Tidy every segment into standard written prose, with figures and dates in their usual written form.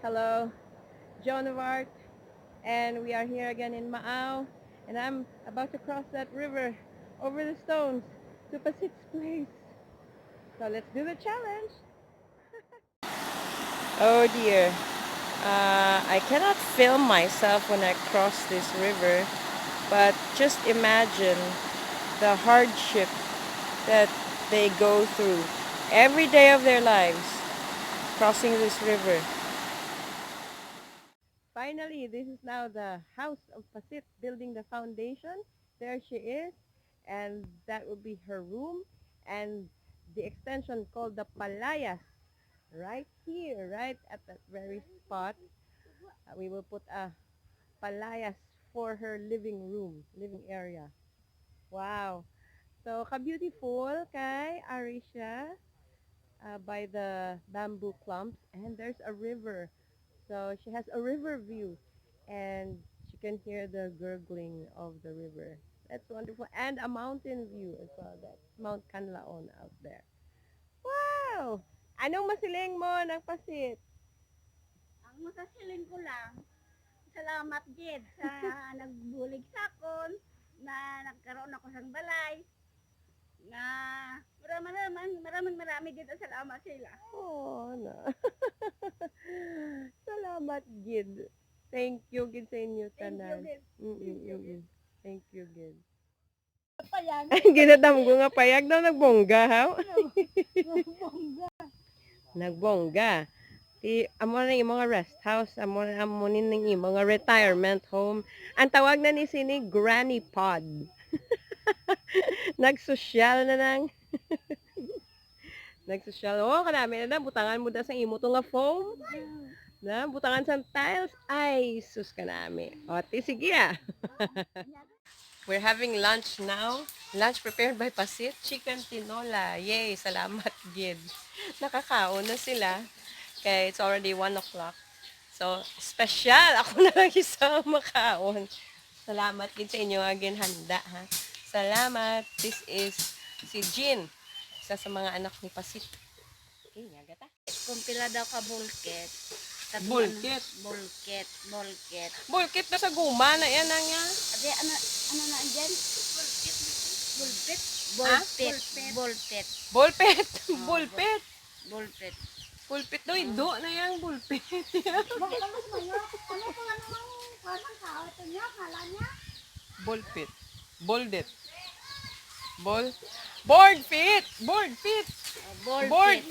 Hello, Joan of Arc, and we are here again in Maao, and I'm about to cross that river over the stones to Pasit's place. So let's do the challenge. Oh dear, I cannot film myself when I cross this river, but just imagine the hardship that they go through every day of their lives crossing this river. Finally, this is now the house of Pasit building the foundation. There she is, and that will be her room, and the extension called the Palayas right here, right at that very spot. We will put a Palayas for her living room, living area. Wow. So, ka-beautiful kay Arisha by the bamboo clumps, and there's a river. So she has a river view, and she can hear the gurgling of the river. That's wonderful. And a mountain view as well. That's Mount Canlaon out there. Wow! Anong masiling mo ng Pasit? Ang masasiling ko lang, salamat gid sa nagbulig sa akon na nagkaroon ako sang balay nga maraming gid ang salamat sila. Oh, no. Salamat, Gid. Thank you, Gid, sa inyo Thank you tanan. gid. Thank you gid. Thank you, Gid. Payag. Ginadam ko nga payag daw nagbongga, ha? Bongga. Nagbongga. Amo na yung mga rest house, amo nin ng mga retirement home. Ang tawag na ni sini granny pod. Nagsosyal na nang. Nagsosyal. Oh, kanami na butangan mo da sa imo to nga foam. Na butangan sa tiles. Ay, sus kanami. O, sige ah. We're having lunch now. Lunch prepared by Pasit. Chicken tinola. Yay, salamat, Gid. Nakakaon na sila. Kaya it's already 1 o'clock. So, special. Ako na lang isa makaon. Salamat, Gid, sa inyo agin handa, ha. Salamat. This is si Jean. Isa sa mga anak ni Pasit. Okay, nagata. Kung pila daw ka bulket. Bulkit. Bulket. Bulkit na sa guma na yan ang yan. Ade ano na andyan? Bulpit. Ah? Bulpit. Bulpit. Oh, Bulpit. Bulpit. Bulpit doy. Do na yang bulpit. Bakit mas mayo? Ano kung ano mang parang kao ito niya, kala niya? Bulpit. Boldit. Bol. Board fit. Board fit. Board. Board.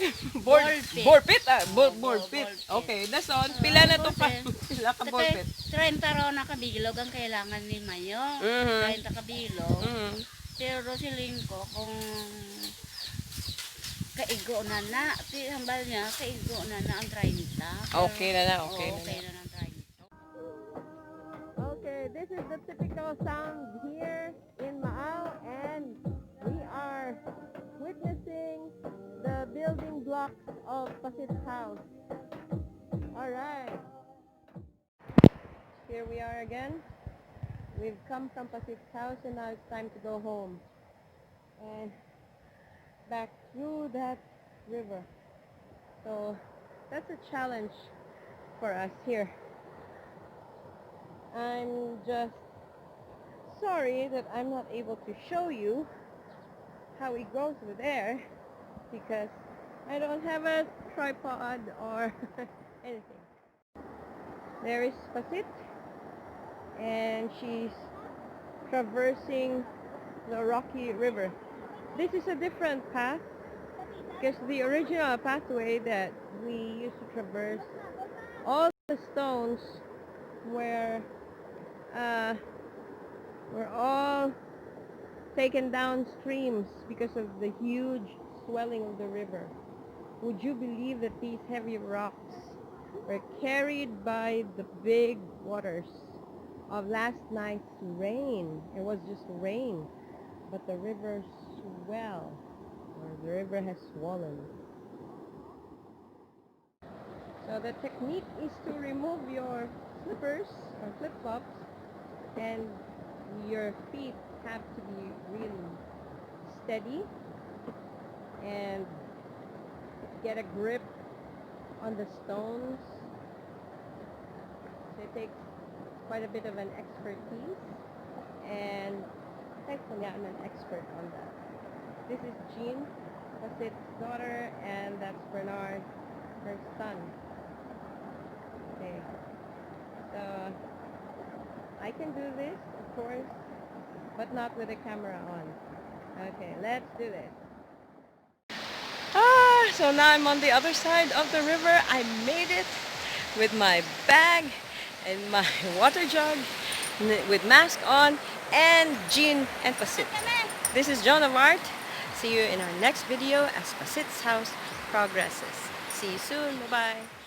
Ballpit. Board pit. Ah, board Ballpit. fit. Okay, that's all. Pila na to pa. Pila ka board Kasi pit. 30 raw na kabilog ang kailangan ni Mayo. Mhm. 30 kabilog. Mhm. Pero siling ko kung kaigo na na. Hambal niya, kaigo na na ang 30. Pero, Okay na na, okay na okay na. na ang 30. Okay, this is the typical sound here in Maao, and we are witnessing the building blocks of Pasit's house. Alright. Here we are again. We've come from Pasit's house, and now it's time to go home. And back through that river. So that's a challenge for us here. I'm just sorry that I'm not able to show you how it goes through there because I don't have a tripod or anything. There is Pasit, and she's traversing the rocky river. This is a different path because the original pathway that we used to traverse, all the stones were all taken down streams because of the huge swelling of the river. Would you believe that these heavy rocks were carried by the big waters of last night's rain? It was just rain, but the river swelled, or the river has swollen. So the technique is to remove your slippers or flip-flops, and your feet have to be really steady and get a grip on the stones It takes quite a bit of an expertise, and thankfully I'm an expert on that. This is Jean, Pasit's daughter, and that's Bernard, her son. Okay, so I can do this, of course, but not with the camera on. Okay, let's do this. So now I'm on the other side of the river. I made it with my bag and my water jug, with mask on, and Jean and Pasit. This is Joan of Art. See you in our next video as Pasit's house progresses. See you soon. Bye-bye.